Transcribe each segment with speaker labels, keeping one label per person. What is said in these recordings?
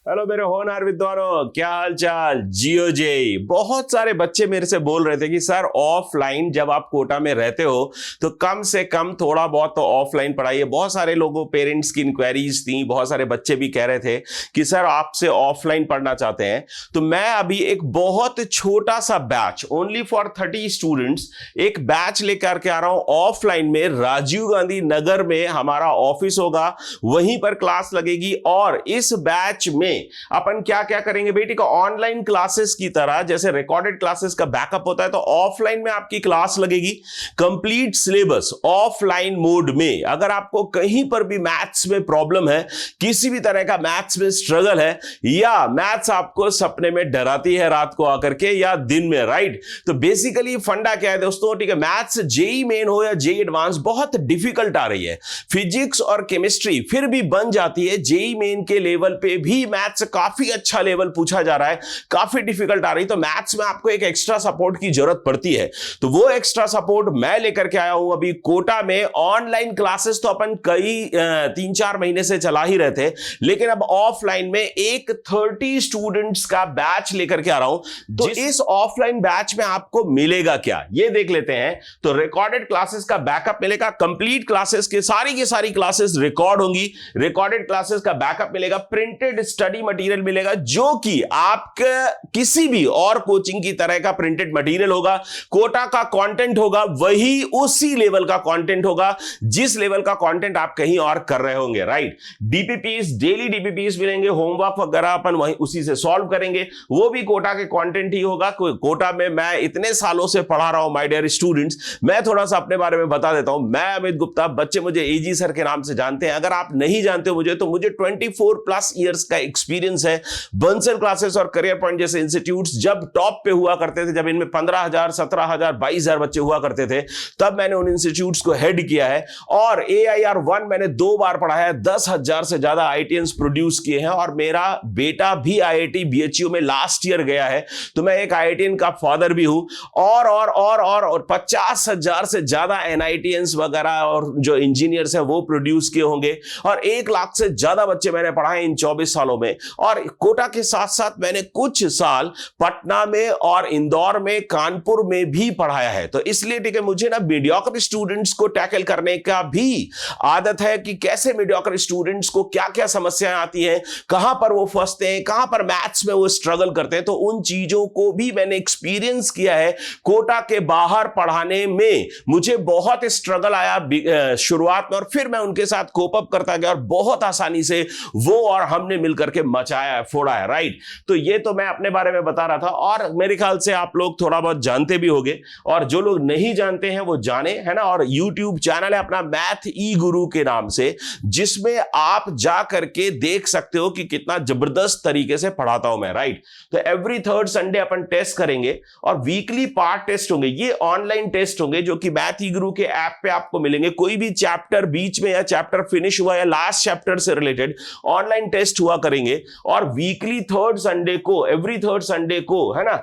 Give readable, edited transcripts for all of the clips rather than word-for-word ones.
Speaker 1: Hello मेरे होनहार विद्वानों, क्या हाल चाल। जियो जे। बहुत सारे बच्चे मेरे से बोल रहे थे कि सर ऑफलाइन जब आप कोटा में रहते हो तो कम से कम थोड़ा बहुत तो ऑफलाइन पढ़ाइए। बहुत सारे लोगों पेरेंट्स की इंक्वायरीज थी, बहुत सारे बच्चे भी कह रहे थे कि सर आपसे ऑफलाइन पढ़ना चाहते हैं। तो मैं अभी एक बहुत छोटा सा बैच, ओनली फॉर 30 स्टूडेंट्स, एक बैच लेकर के आ रहा हूं ऑफलाइन में। राजीव गांधी नगर में हमारा ऑफिस होगा, वहीं पर क्लास लगेगी। और इस बैच में अपन क्या क्या करेंगे बेटी का, ऑनलाइन क्लासेस की तरह जैसे रिकॉर्डेड क्लासेस का बैकअप होता है, तो ऑफलाइन में आपकी क्लास लगेगी। कंप्लीट सिलेबस ऑफलाइन मोड में। अगर आपको कहीं पर भी मैथ्स में प्रॉब्लम है, किसी भी तरह का मैथ्स में स्ट्रगल है, या मैथ्स आपको सपने में डराती है रात को आकर के या दिन में, राइट, तो बेसिकली फंडा क्या है दोस्तों, ठीक है, मैथ्स जेई मेन हो या जेई एडवांस बहुत डिफिकल्ट आ रही है। फिजिक्स और केमिस्ट्री फिर भी बन जाती है, जेई मेन के लेवल पे भी मैथ्स काफी अच्छा लेवल पूछा जा रहा है, काफी डिफिकल्ट आ रही, तो मैथ्स में आपको एक एक्स्ट्रा सपोर्ट की जरूरत पड़ती है। तो वो एक्स्ट्रा सपोर्ट मैं लेकर के आया हूं अभी कोटा में। ऑनलाइन क्लासेस तो अपन कई 3-4 महीने से चला ही रहे थे, लेकिन अब ऑफलाइन में एक 30 स्टूडेंट्स का बैच लेकर के आ रहा हूं। तो इस ऑफलाइन बैच में आपको मिलेगा क्या, ये देख लेते हैं। तो रिकॉर्डेड क्लासेस का बैकअप मिलेगा, कंप्लीट क्लासेस की सारी क्लासेस रिकॉर्ड होंगी, रिकॉर्डेड क्लासेस का बैकअप मिलेगा, प्रिंटेड स्टडी मटेरियल मिलेगा जो कि आपके किसी भी और कोचिंग की तरह का प्रिंटेड मटेरियल होगा। कोटा का कंटेंट होगा वही उसी लेवल का कंटेंट होगा जिस लेवल का कंटेंट आप कहीं और कर रहे होंगे, राइट। डीपीपीस, डेली डीपीपीस मिलेंगे, होमवर्क वगैरह अपन वहीं उसी से सॉल्व करेंगे, वो भी कोटा के कंटेंट ही होगा। कोटा में मैं इतने सालों से पढ़ा रहा हूं माय डियर स्टूडेंट्स। मैं थोड़ा सा अपने बारे में बता देता हूं। मैं अमित गुप्ता, बच्चे मुझे एजी सर के नाम से जानते हैं। अगर आप नहीं जानते हो मुझे, तो मुझे 24+ ईयर्स का एक्सपीरियंस है। बंसल क्लासेस और करियर पॉइंट जैसे इंस्टीट्यूट्स जब टॉप पे हुआ करते थे, जब इनमें 15,000, 17,000, 22,000 बच्चे हुआ करते थे, तब मैंने उन इंस्टीट्यूट्स को हेड किया है। और AIR-1 मैंने 2 बार पढ़ाया है, 10,000 से ज्यादा IITians प्रोड्यूस किए हैं। और मेरा बेटा भी IIT BHU में लास्ट ईयर गया है, तो मैं एक IITian का फादर भी हूं। और 50,000 से ज्यादा NITians वगैरह और जो इंजीनियर्स हैं वो प्रोड्यूस किए होंगे। और 1 लाख से ज्यादा बच्चे मैंने पढ़ाए इन 24 सालों में। और कोटा के साथ साथ मैंने कुछ साल पटना में और इंदौर में, कानपुर में भी पढ़ाया है। तो इसलिए ठीक है, मुझे ना मीडियोकर स्टूडेंट्स को टैकल करने का भी आदत है कि कैसे मीडियोकर स्टूडेंट्स को क्या क्या समस्याएं आती हैं, कहां पर वो फंसते हैं, कहां पर मैथ्स में वो स्ट्रगल करते हैं। तो उन चीजों को भी मैंने एक्सपीरियंस किया है। कोटा के बाहर पढ़ाने में मुझे बहुत स्ट्रगल आया शुरुआत में, और फिर मैं उनके साथ कोप अप करता गया और बहुत आसानी से वो और हमने मिलकर के मचाया है, फोड़ा है, राइट। तो ये तो मैं अपने बारे में बता रहा था, और मेरे ख्याल से आप लोग थोड़ा बहुत जानते भी होंगे, और जो लोग नहीं जानते हैं वो जाने, है ना। और YouTube चैनल है अपना मैथ ई गुरु के नाम से, जिसमें आप जा करके देख सकते हो कि कितना जबरदस्त तरीके से पढ़ाता हूं मैं, राइट। तो एवरी 3rd संडे अपन टेस्ट करेंगे, और वीकली पार्ट टेस्ट होंगे। ये ऑनलाइन टेस्ट होंगे जो कि मैथ ई गुरु के ऐप पे आपको मिलेंगे। कोई भी चैप्टर बीच में या चैप्टर फिनिश हुआ या लास्ट चैप्टर से रिलेटेड ऑनलाइन टेस्ट हुआ करेंगे। और वीकली 3rd संडे को, एवरी 3rd संडे को, है ना,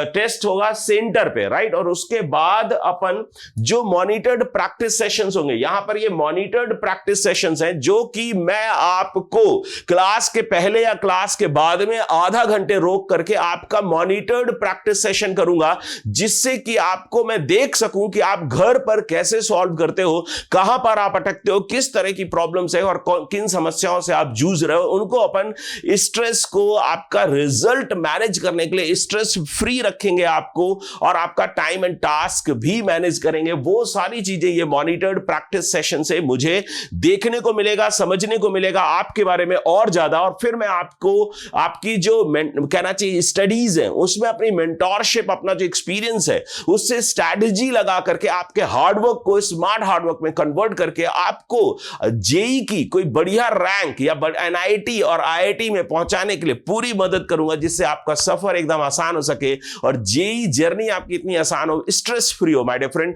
Speaker 1: टेस्ट होगा सेंटर पे, राइट। और उसके बाद अपन जो मॉनिटर्ड प्रैक्टिस सेशंस होंगे, यहां पर ये मॉनिटर्ड प्रैक्टिस सेशंस हैं जो कि मैं आपको क्लास के पहले या क्लास के बाद में आधा घंटे रोक करके आपका मॉनिटर्ड प्रैक्टिस सेशन करूंगा, जिससे कि आपको मैं देख सकूं कि आप घर पर कैसे सॉल्व करते हो, कहां पर आप अटकते हो, किस तरह की प्रॉब्लम्स है और किन समस्याओं से आप जूझ रहे हो। उनको अपन स्ट्रेस को, आपका रिजल्ट मैनेज करने के लिए स्ट्रेस फ्री रखेंगे आपको, और आपका टाइम एंड टास्क भी मैनेज करेंगे। वो सारी चीजें ये मॉनिटर्ड प्रैक्टिस सेशन से मुझे देखने को मिलेगा, समझने को मिलेगा आपके बारे में और ज्यादा। और फिर मैं आपको आपकी जो कहना चाहिए स्टडीज है, उसमें अपनी मेंटोरशिप, अपना जो एक्सपीरियंस है, उससे स्ट्रैटेजी लगा करके आपके हार्डवर्क को स्मार्ट हार्डवर्क में कन्वर्ट करके आपको जेई की कोई बढ़िया रैंक या NIT और IIT में पहुंचाने के लिए पूरी मदद करूंगा, जिससे आपका सफर एकदम आसान हो सके और जेई जर्नी आपकी इतनी आसान हो, स्ट्रेस फ्री हो माय डियर फ्रेंड।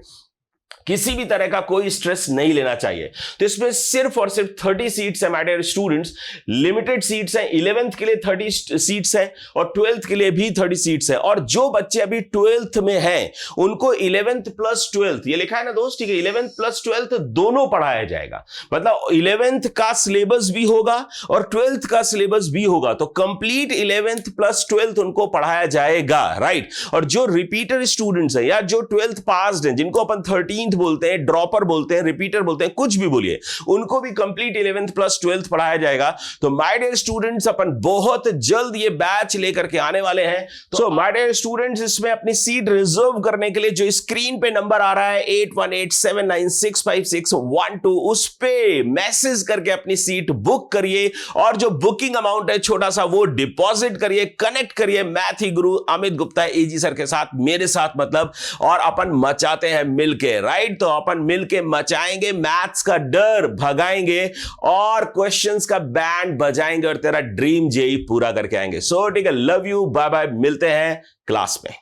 Speaker 1: किसी भी तरह का कोई स्ट्रेस नहीं लेना चाहिए। तो इसमें सिर्फ और सिर्फ 30 सीट्स है my dear students, limited seats हैं। 11th के लिए 30 सीट्स हैं और 12th के लिए भी 30 सीट्स हैं। और जो बच्चे अभी 12th में हैं उनको 11th प्लस 12th, ये लिखा है ना दोस्त, ठीक है, 11th प्लस 12th दोनों पढ़ाया जाएगा। मतलब 11th का सिलेबस भी होगा और 12th का सिलेबस भी होगा, तो कंप्लीट 11th प्लस 12th उनको पढ़ाया जाएगा, राइट। और जो रिपीटर स्टूडेंट्स हैं या जो 12th पास्ड हैं, जिनको अपन 13th बोलते हैं, ड्रॉपर बोलते हैं, रिपीटर बोलते हैं, कुछ भी बोलिए, उनको भी कंप्लीट 11th प्लस 12th पढ़ाया जाएगा। तो माय डियर स्टूडेंट्स, अपन बहुत जल्द ये बैच लेकर के आने वाले हैं। तो माय डियर स्टूडेंट्स, इसमें अपनी सीट रिजर्व करने के लिए जो स्क्रीन पे नंबर आ रहा है 8187965612, उस पे मैसेज करके अपनी सीट बुक करिए और जो बुकिंग अमाउंट है छोटा सा वो डिपॉजिट करिए, कनेक्ट करिए मैथ ही गुरु अमित गुप्ता एजी सर के साथ, मेरे साथ मतलब, और अपन मचाते हैं मिलके, राइट। तो अपन मिलके मचाएंगे, मैथ्स का डर भगाएंगे और क्वेश्चंस का बैंड बजाएंगे और तेरा ड्रीम जेई पूरा करके आएंगे। सो ठीक है, लव यू, बाय बाय, मिलते हैं क्लास में।